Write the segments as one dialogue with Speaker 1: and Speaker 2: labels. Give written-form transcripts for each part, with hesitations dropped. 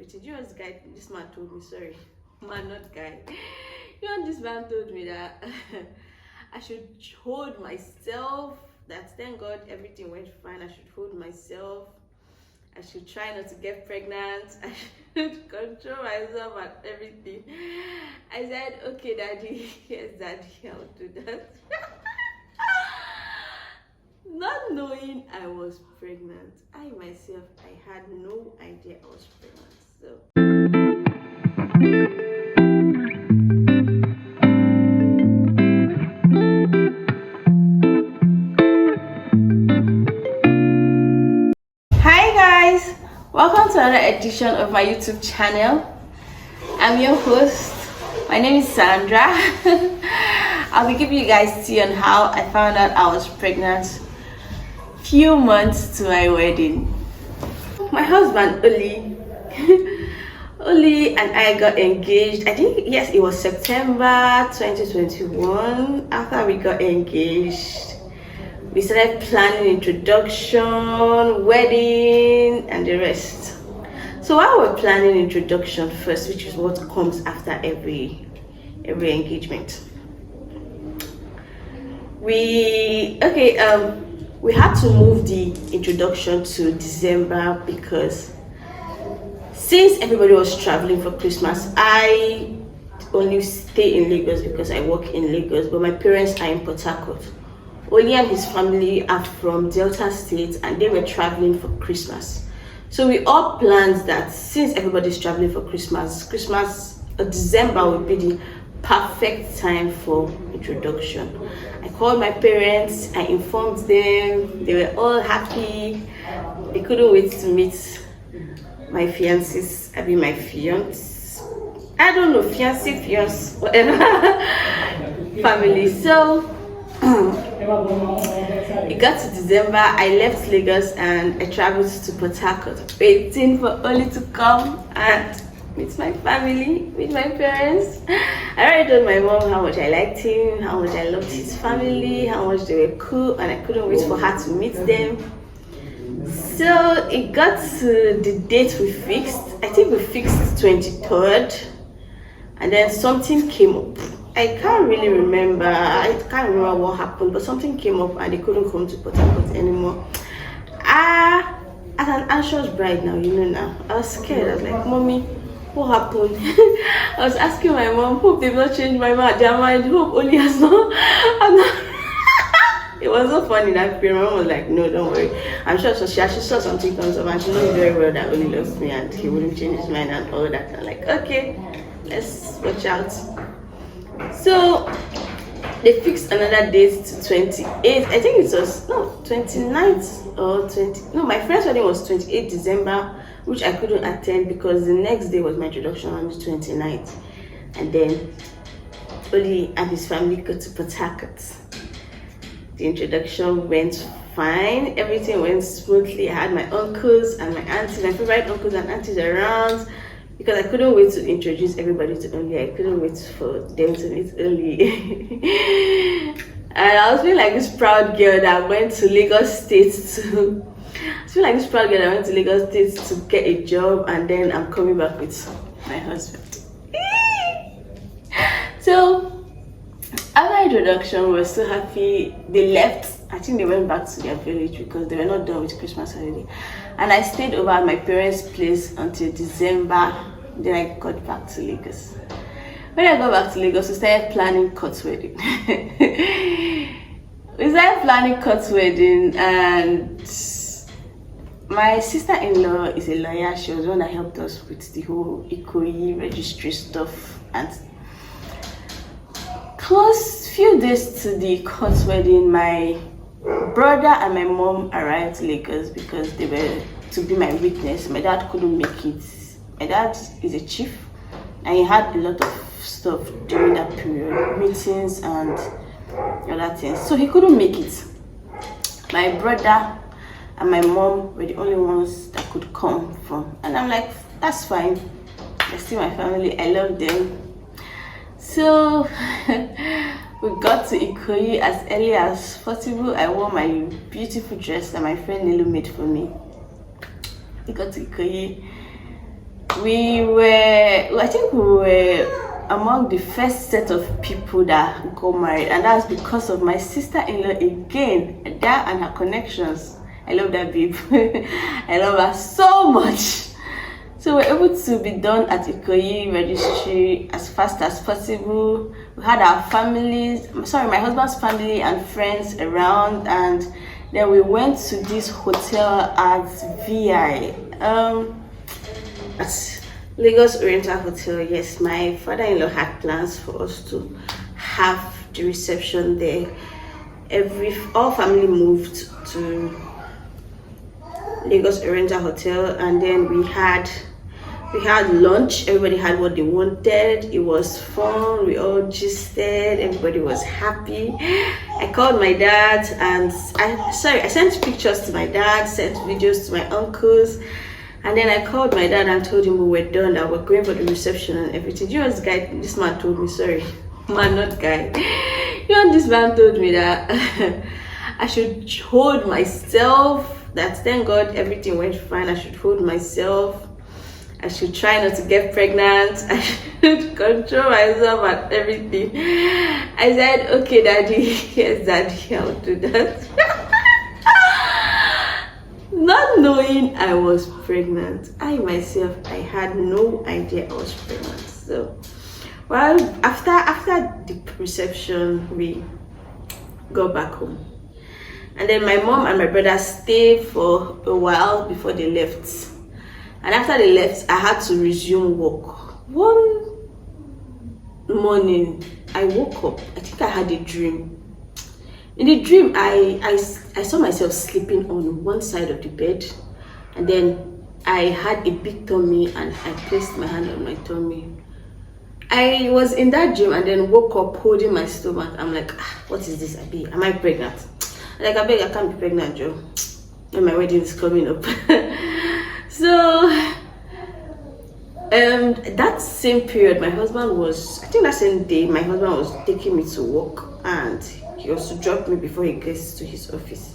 Speaker 1: everything. You know this man told me, sorry, man, not guy. You know, this man told me that I should hold myself. That thank God everything went fine. I should hold myself. I should try not to get pregnant. I should control myself and everything. I said, okay, daddy. Yes, daddy, I'll do that. Not knowing I was pregnant, I myself, I had no idea I was pregnant. So hi guys, welcome to another edition of my YouTube channel. I'm your host. My name is Sandra. I'll be giving you guys tea on how I found out I was pregnant few months to my wedding. My husband Oli and I got engaged. I think yes, it was September 2021. After we got engaged, we started planning introduction, wedding, and the rest. So while we're planning introduction first, which is what comes after every engagement, we had to move the introduction to December because since everybody was traveling for Christmas, I only stay in Lagos because I work in Lagos, but my parents are in Port Harcourt. Oli and his family are from Delta State and they were traveling for Christmas. So we all planned that since everybody's traveling for Christmas, December would be the perfect time for introduction. I called my parents, I informed them, they were all happy. They couldn't wait to meet my fiancés, my fiance, I don't know, fiance, whatever family. So it got to December, I left Lagos and I traveled to Port Harcourt, waiting for Oli to come and meet my family, meet my parents. I already told my mom how much I liked him, how much I loved his family, how much they were cool, and I couldn't wait for her to meet them. So it got to the date we fixed. I think we fixed 23rd, and then something came up. I can't really remember. I can't remember what happened, but something came up and they couldn't come to Port Harcourt anymore. As an anxious bride now, now, I was scared. I was like, Mommy, what happened? I was asking my mom, hope they've not changed their mind. Hope Oli has not. It was so funny that period. My mom was like, no, don't worry. I'm sure she actually saw something comes up and she knows very well that Oli loves me and he wouldn't change his mind and all that. I'm like, okay, let's watch out. So they fixed another date to 28th. I think it was 29th or 20. No, my friend's wedding was 28th December, which I couldn't attend because the next day was my introduction on the 29th. And then Oli and his family got to Port Harcourt. The introduction went fine, everything went smoothly. I had my uncles and my aunties, my favorite uncles and aunties around because I couldn't wait to introduce everybody to Oli. I couldn't wait for them to meet Oli. And I was feeling like this proud girl that went to Lagos State to get a job, and then I'm coming back with my husband. So after introduction, we were so happy. They left. I think they went back to their village because they were not done with Christmas holiday. And I stayed over at my parents' place until December. Then I got back to Lagos. When I got back to Lagos, we started planning Kurt's wedding. And my sister-in-law is a lawyer. She was the one that helped us with the whole Ikoyi registry stuff. And close few days to the Kurt's wedding, my brother and my mom arrived to Lagos because they were to be my witness. My dad couldn't make it. My dad is a chief and he had a lot of stuff during that period, meetings and other things, so he couldn't make it. My brother and my mom were the only ones that could come from, and I'm like, that's fine, they're still my family, I love them. So we got to Ikoyi as early as possible. I wore my beautiful dress that my friend Nilu made for me. We got to Ikoyi. I think we were among the first set of people that got married, and that's because of my sister-in-law again, that and her connections. I love that babe. I love her so much. So we're able to be done at Ikoyi registry as fast as possible. We had our families, my husband's family and friends around, and then we went to this hotel at VI. At Lagos Oriental Hotel. Yes, my father-in-law had plans for us to have the reception there. All family moved to Lagos Oriental Hotel, and then we had lunch. Everybody had what they wanted. It was fun. We all gisted. Everybody was happy. I called my dad and I sent pictures to my dad, sent videos to my uncles, and then I called my dad and told him we were done, that we're going for the reception and everything. You know, this man told me, sorry, man, not guy. You know, this man told me that I should hold myself. That thank God everything went fine. I should hold myself. I should try not to get pregnant. I should control myself and everything. I said, okay, daddy. Yes, daddy, I'll do that. Not knowing I was pregnant. I myself, I had no idea I was pregnant. So, well, after the reception, we got back home. And then my mom and my brother stayed for a while before they left. And after they left, I had to resume work. One morning, I woke up. I think I had a dream. In the dream, I saw myself sleeping on one side of the bed. And then I had a big tummy and I placed my hand on my tummy. I was in that dream and then woke up holding my stomach. I'm like, what is this? Am I pregnant? Like, I beg, I can't be pregnant, Joe. And my wedding is coming up. So, that same period, my husband was, I think that same day, my husband was taking me to work and he was to drop me before he gets to his office.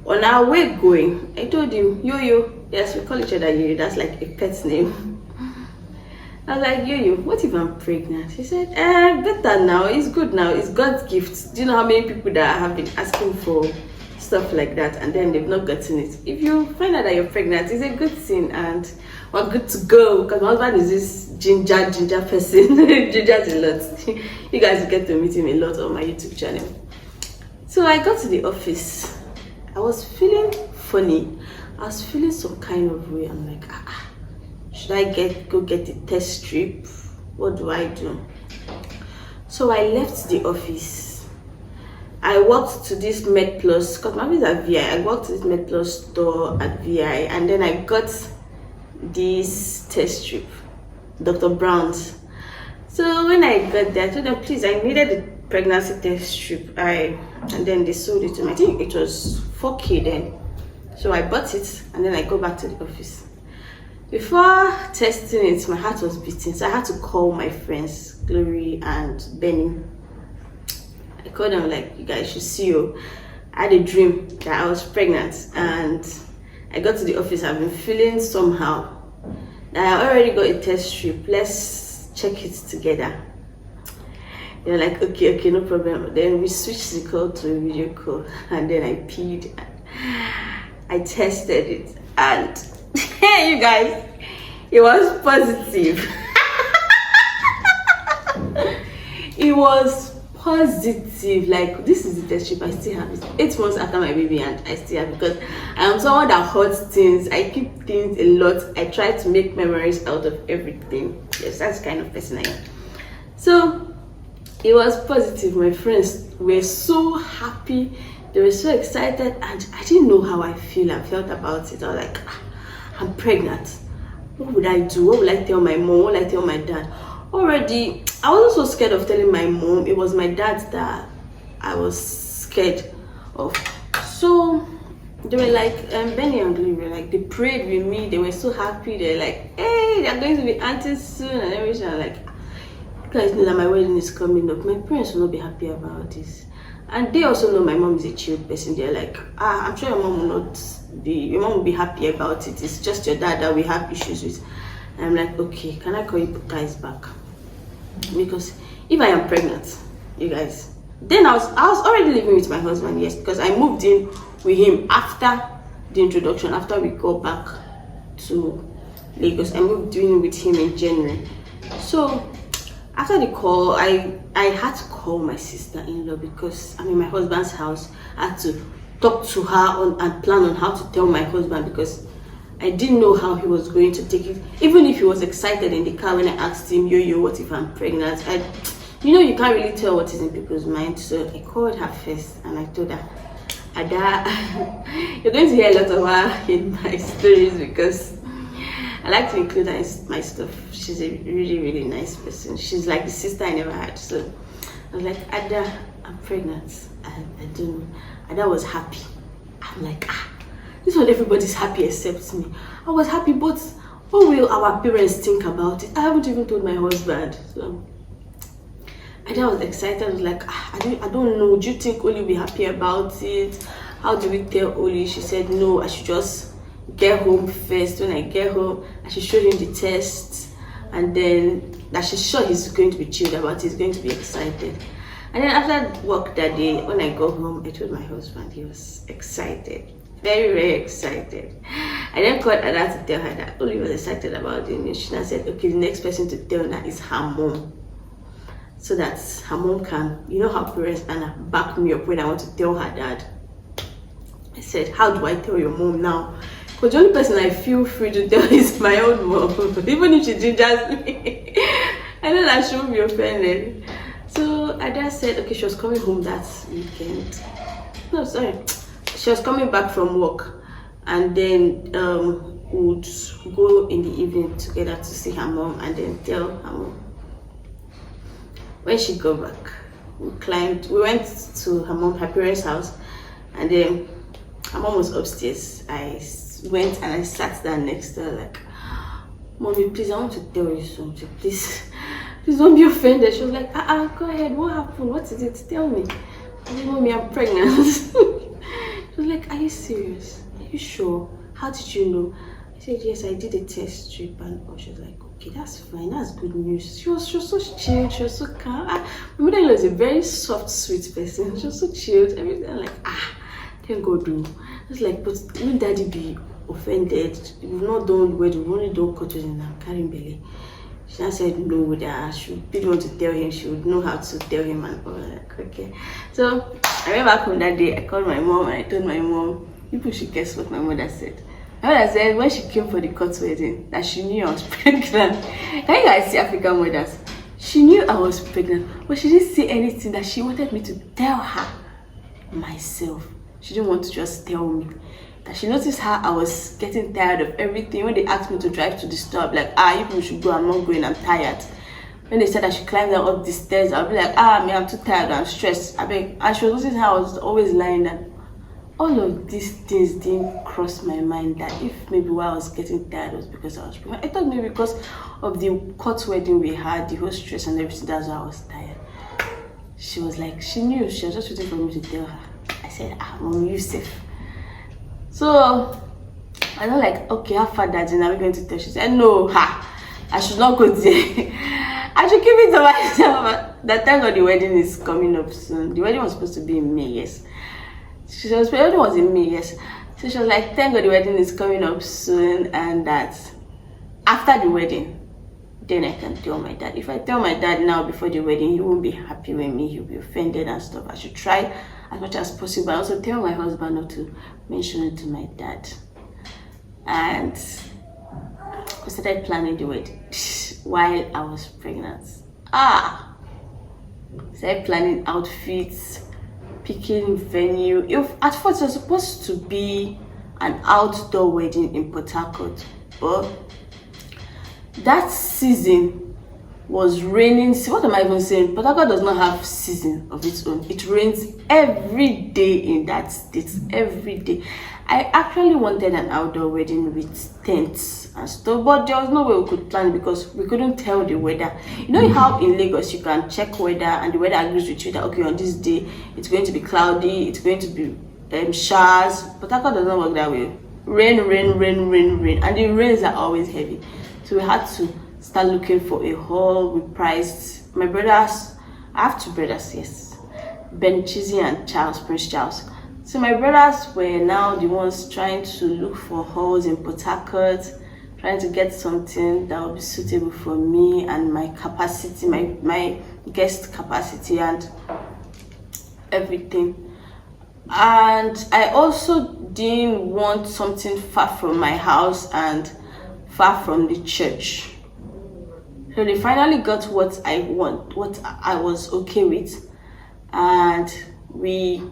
Speaker 1: On our way going, I told him, Yo-Yo, yes, we call each other Yo-Yo, that's like a pet's name. I was like, Yo-Yo, what if I'm pregnant? He said, better now, it's good now, it's God's gift. Do you know how many people that have been asking for stuff like that and then they've not gotten it? If you find out that you're pregnant, it's a good thing and we're good to go, because my husband is this ginger person. Gingers a lot. You guys will get to meet him a lot on my YouTube channel. So I got to the office. I was feeling funny. I was feeling some kind of way. I'm like, should I go get the test strip? What do I do? So I left the office. I walked to this MedPlus, because my office is at VI. I walked to this MedPlus store at VI, and then I got this test strip, Dr. Brown's. So when I got there, I told them, please, I needed the pregnancy test strip. And then they sold it to me. I think it was 4K then. So I bought it, and then I go back to the office. Before testing it, my heart was beating, so I had to call my friends, Glory and Benny. I called them, like, you guys should see you. I had a dream that I was pregnant, and I got to the office. I've been feeling somehow. I already got a test strip. Let's check it together. They're like, okay, no problem. Then we switched the call to a video call, and then I peed. I tested it, and hey, you guys, it was positive. It was positive. Like, this is the test strip. I still have it 8 months after my baby, and I still have it, because I am someone that hoards things. I keep things a lot. I try to make memories out of everything. Yes, that's the kind of person I am. So it was positive. My friends were so happy. They were so excited, and I didn't know how I felt about it. I was like, I'm pregnant. What would I do? What will I tell my mom? What will I tell my dad? Already, I wasn't so scared of telling my mom. It was my dad that I was scared of. So they were like, Benny and Glee were like, they prayed with me. They were so happy. They're like, hey, they're going to be aunties soon and everything. I'm like, you guys know that my wedding is coming up. My parents will not be happy about this. And they also know my mom is a chilled person. They're like, I'm sure your mom will be happy about it. It's just your dad that we have issues with. And I'm like, okay, can I call you guys back? Because if I am pregnant, you guys, then I was already living with my husband, yes, because I moved in with him after the introduction, after we go back to Lagos. I moved in with him in January. So after the call, I had to call my sister-in-law because I'm in my husband's house. I had to talk to her and plan on how to tell my husband, because I didn't know how he was going to take it. Even if he was excited in the car when I asked him, yo, what if I'm pregnant? You can't really tell what is in people's minds. So I called her first and I told her, Ada, you're going to hear a lot of her in my stories because I like to include her in my stuff. She's a really, really nice person. She's like the sister I never had. So I was like, Ada, I'm pregnant. I don't know. Ada was happy. I'm like, this one everybody's happy except me. I was happy, but what will our parents think about it? I haven't even told my husband. So Ada was excited. I was like, I don't know. Do you think Oli will be happy about it? How do we tell Oli? She said, no, I should just get home first. When I get home, I should show him the test, and then that she's sure he's going to be chilled about it. He's going to be excited. And then after work that day, when I got home, I told my husband. He was excited, very, very excited. I then called Ada to tell her that Oli was excited about the news. She now said, okay, the next person to tell her is her mom, so that her mom can, how parents Anna back me up when I want to tell her dad. I said, how do I tell your mom now? Because the only person I feel free to tell is my own mom, even if she gingers me. I know that she won't be offended. So Ada said, okay, she was coming home that weekend. No, sorry. She was coming back from work, and then would go in the evening together to see her mom and then tell her mom. When she got back, we went to her parents' house, and then her mom was upstairs. I went and I sat down next to her like, Mommy, please, I want to tell you something. Please don't be offended. She was like, go ahead. What happened? What is it? Tell me. I said, Mommy, I'm pregnant. She was like, are you serious? Are you sure? How did you know? I said, yes, I did a test strip. And she was like, okay, that's fine. That's good news. She was so chilled. She was so calm. My mother-in-law is a very soft, sweet person. She was so chilled. Everything. I'm like, thank God. I was like, but won't Daddy be offended? We've not done the wedding. We've only done cutters and I'm carrying belly. She now said no, that she didn't want to tell him. She would know how to tell him, and all like, okay. So I went back home that day. I called my mom and I told my mom, people should guess what my mother said. My mother said when she came for the court wedding that she knew I was pregnant. Can you guys see African mothers? She knew I was pregnant, but she didn't say anything. That she wanted me to tell her myself. She didn't want to just tell me. That she noticed how I was getting tired of everything. When they asked me to drive to the store, I'll be like, you people should go, I'm not going, I'm tired. When they said I should climb down up the stairs, I'll be like, I'm too tired, I'm stressed. And she was noticing how I was always lying down. All of these things didn't cross my mind that if maybe why I was getting tired was because I was pregnant. I thought maybe because of the court wedding we had, the whole stress and everything, that's why I was tired. She was like, she knew, she was just waiting for me to tell her. I said, Mom, you safe. So I don't like, okay, how far Daddy, now we're going to tell. She said, no, I should not go there. I should keep it to myself. That thank God the wedding is coming up soon. The wedding was supposed to be in May, yes. The wedding was in May, yes. So she was like, thank God the wedding is coming up soon, and that after the wedding, then I can tell my dad. If I tell my dad now before the wedding, he won't be happy with me. He'll be offended and stuff. I should try as much as possible. I also tell my husband not to mention it to my dad. And I started planning the wedding while I was pregnant. Started planning outfits, picking venue. At first it was supposed to be an outdoor wedding in Port Harcourt, but that season was raining. See, what am I even saying? Port Harcourt does not have season of its own. It rains every day in that state, every day. I actually wanted an outdoor wedding with tents and stuff, but there was no way we could plan because we couldn't tell the weather. You know how in Lagos you can check weather and the weather agrees with you that okay, on this day it's going to be cloudy, it's going to be showers. But Port Harcourt does not work that way. Rain, and the rains are always heavy. So we had to start looking for a hall. We priced my brothers. I have two brothers, yes, Ben Chizzy and Prince Charles. So my brothers were now the ones trying to look for halls in Port Harcourt, trying to get something that would be suitable for me and my capacity, my guest capacity and everything. And I also didn't want something far from my house and far from the church. So they finally got what I want, what I was okay with, and we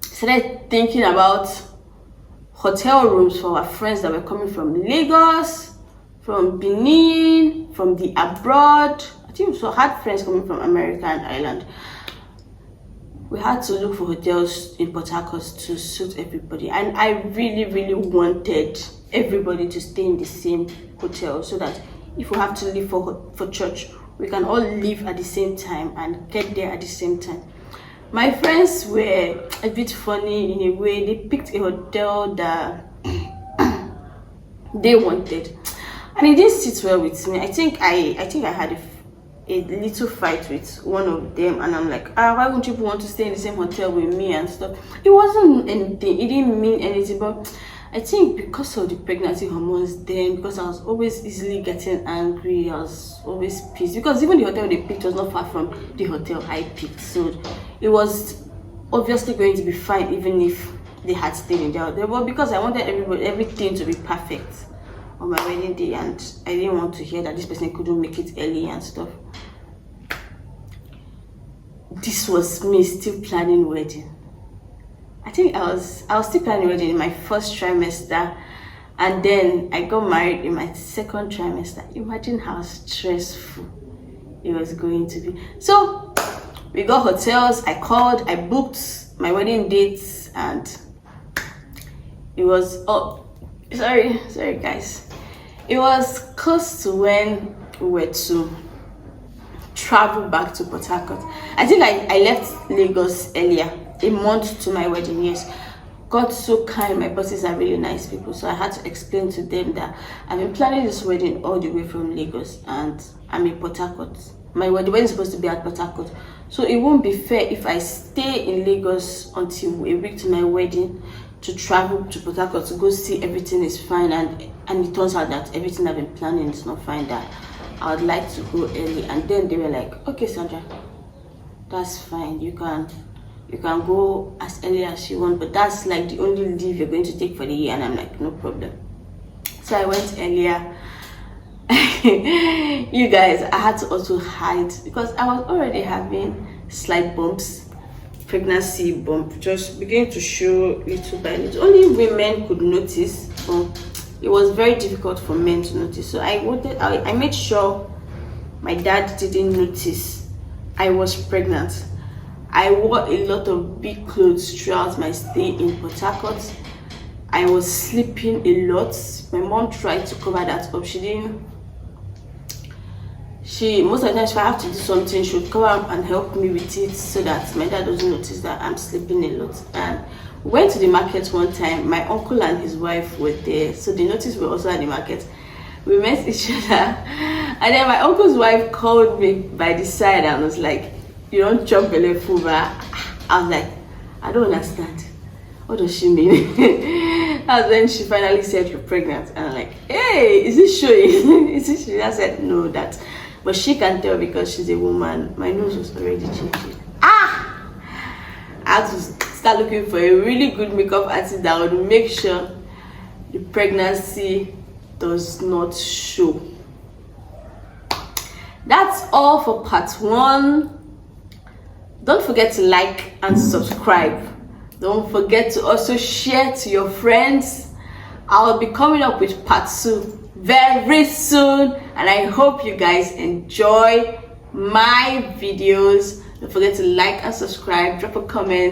Speaker 1: started thinking about hotel rooms for our friends that were coming from Lagos, from Benin, from the abroad. I think we also had friends coming from America and Ireland. We had to look for hotels in Port Harcourt to suit everybody, and I really wanted everybody to stay in the same hotel so that if we have to leave for church, we can all leave at the same time and get there at the same time. My friends were a bit funny in a way. They picked a hotel that they wanted, and it didn't sit well with me. I think I had a little fight with one of them, and I'm like, why wouldn't you want to stay in the same hotel with me and stuff? It wasn't anything, it didn't mean anything, but I think because of the pregnancy hormones then, because I was always easily getting angry, I was always pissed, because even the hotel they picked was not far from the hotel I picked, so it was obviously going to be fine even if they had stayed in their hotel. But because I wanted everything to be perfect on my wedding day, and I didn't want to hear that this person couldn't make it early and stuff. This was me still planning wedding. I think I was still planning wedding in my first trimester, and then I got married in my second trimester. Imagine how stressful it was going to be. So we got hotels, I called, I booked my wedding dates, and it was sorry guys, it was close to when we were to travel back to Port Harcourt. I think I left Lagos earlier, a month to my wedding. Yes, God so kind, my bosses are really nice people, so I had to explain to them that I've been planning this wedding all the way from Lagos and I'm in Port Harcourt. The wedding is supposed to be at Port Harcourt, so it won't be fair if I stay in Lagos until a week to my wedding to travel to Port Harcourt to go see everything is fine, and it turns out that everything I've been planning is not fine, that I would like to go early. And then they were like, okay Sandra, that's fine, you can go as early as you want, but that's like the only leave you're going to take for the year. And I'm like, no problem. So I went earlier. You guys, I had to also hide because I was already having slight bumps, pregnancy bump, just beginning to show little by little. Only women could notice, but it was very difficult for men to notice. So I made sure my dad didn't notice I was pregnant. I wore a lot of big clothes throughout my stay in Port Harcourt. I was sleeping a lot. My mom tried to cover that up. She didn't. Most of the times if I have to do something, she would come up and help me with it so that my dad doesn't notice that I'm sleeping a lot. And we went to the market one time. My uncle and his wife were there, so they noticed we were also at the market. We met each other, and then my uncle's wife called me by the side and was like, you don't chop belly full, but I was like, I don't understand. What does she mean? And then she finally said, you're pregnant. And I'm like, hey, is it showing? Is it showing? I said, no, that. But she can tell because she's a woman. My nose was already changing. I had to start looking for a really good makeup artist that would make sure the pregnancy does not show. That's all for part 1. Don't forget to like and subscribe. Don't forget to also share to your friends. I'll be coming up with part 2 very soon, and I hope you guys enjoy my videos. Don't forget to like and subscribe, drop a comment.